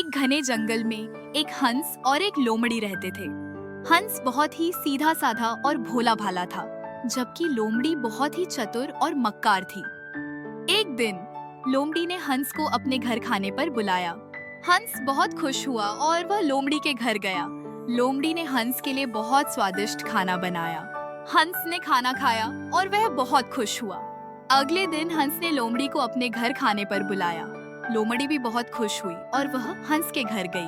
एक घने जंगल में एक हंस और एक लोमड़ी रहते थे। हंस बहुत ही सीधा साधा और भोला भाला था, जबकि लोमड़ी बहुत ही चतुर और मक्कार थी। एक दिन लोमड़ी ने हंस को अपने घर खाने पर बुलाया। हंस बहुत खुश हुआ और वह लोमड़ी के घर गया। लोमड़ी ने हंस के लिए बहुत स्वादिष्ट खाना बनाया। हंस ने खाना खाया और वह बहुत खुश हुआ। अगले दिन हंस ने लोमड़ी को अपने घर खाने पर बुलाया। लोमड़ी भी बहुत खुश हुई और वह हंस के घर गई।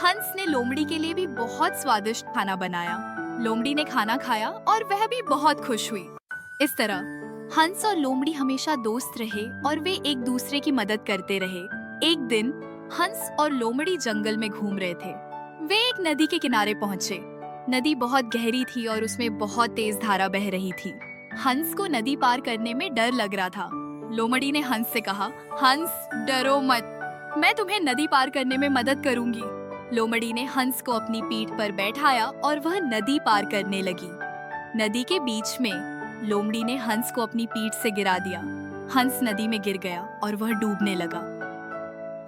हंस ने लोमड़ी के लिए भी बहुत स्वादिष्ट खाना बनाया। लोमड़ी ने खाना खाया और वह भी बहुत खुश हुई। इस तरह हंस और लोमड़ी हमेशा दोस्त रहे और वे एक दूसरे की मदद करते रहे। एक दिन हंस और लोमड़ी जंगल में घूम रहे थे। वे एक नदी के किनारे पहुंचे। नदी बहुत गहरी थी और उसमें बहुत तेज धारा बह रही थी। हंस को नदी पार करने में डर लग रहा था। लोमड़ी ने हंस से कहा, हंस डरो मत, मैं तुम्हें नदी पार करने में मदद करूंगी। लोमड़ी ने हंस को अपनी पीठ पर बैठाया और वह नदी पार करने लगी। नदी के बीच में लोमड़ी ने हंस को अपनी पीठ से गिरा दिया। हंस नदी में गिर गया और वह डूबने लगा।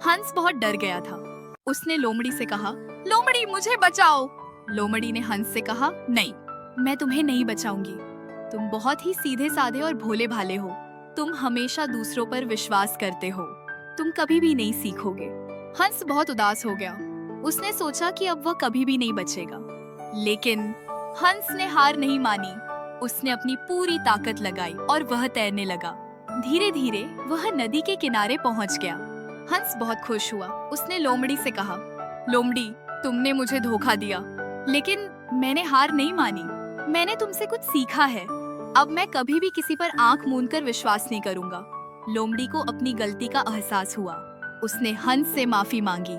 हंस बहुत डर गया था। उसने लोमड़ी से कहा, लोमड़ी मुझे बचाओ। लोमड़ी ने हंस से कहा, नहीं, मैं तुम्हें नहीं बचाऊंगी। तुम बहुत ही सीधे साधे और भोले भाले हो। तुम हमेशा दूसरों पर विश्वास करते हो। तुम कभी भी नहीं सीखोगे। हंस बहुत उदास हो गया। उसने सोचा कि अब वह कभी भी नहीं बचेगा। लेकिन हंस ने हार नहीं मानी। उसने अपनी पूरी ताकत लगाई और वह तैरने लगा। धीरे धीरे वह नदी के किनारे पहुंच गया। हंस बहुत खुश हुआ। उसने लोमड़ी से कहा, लोमड़ी, तुमने मुझे धोखा दिया, लेकिन मैंने हार नहीं मानी। मैंने तुमसे कुछ सीखा है। अब मैं कभी भी किसी पर आंख मूंदकर विश्वास नहीं करूंगा। लोमड़ी को अपनी गलती का एहसास हुआ। उसने हंस से माफी मांगी।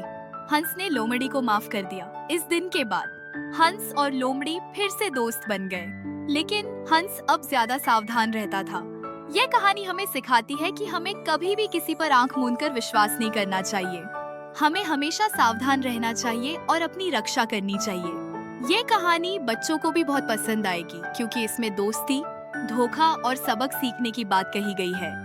हंस ने लोमड़ी को माफ कर दिया। इस दिन के बाद हंस और लोमड़ी फिर से दोस्त बन गए। लेकिन हंस अब ज्यादा सावधान रहता था। यह कहानी हमें सिखाती है कि हमें कभी भी किसी पर आंख मूंदकर विश्वास नहीं करना चाहिए। हमें हमेशा सावधान रहना चाहिए और अपनी रक्षा करनी चाहिए। ये कहानी बच्चों को भी बहुत पसंद आएगी, क्योंकि इसमें दोस्ती, धोखा और सबक सीखने की बात कही गई है।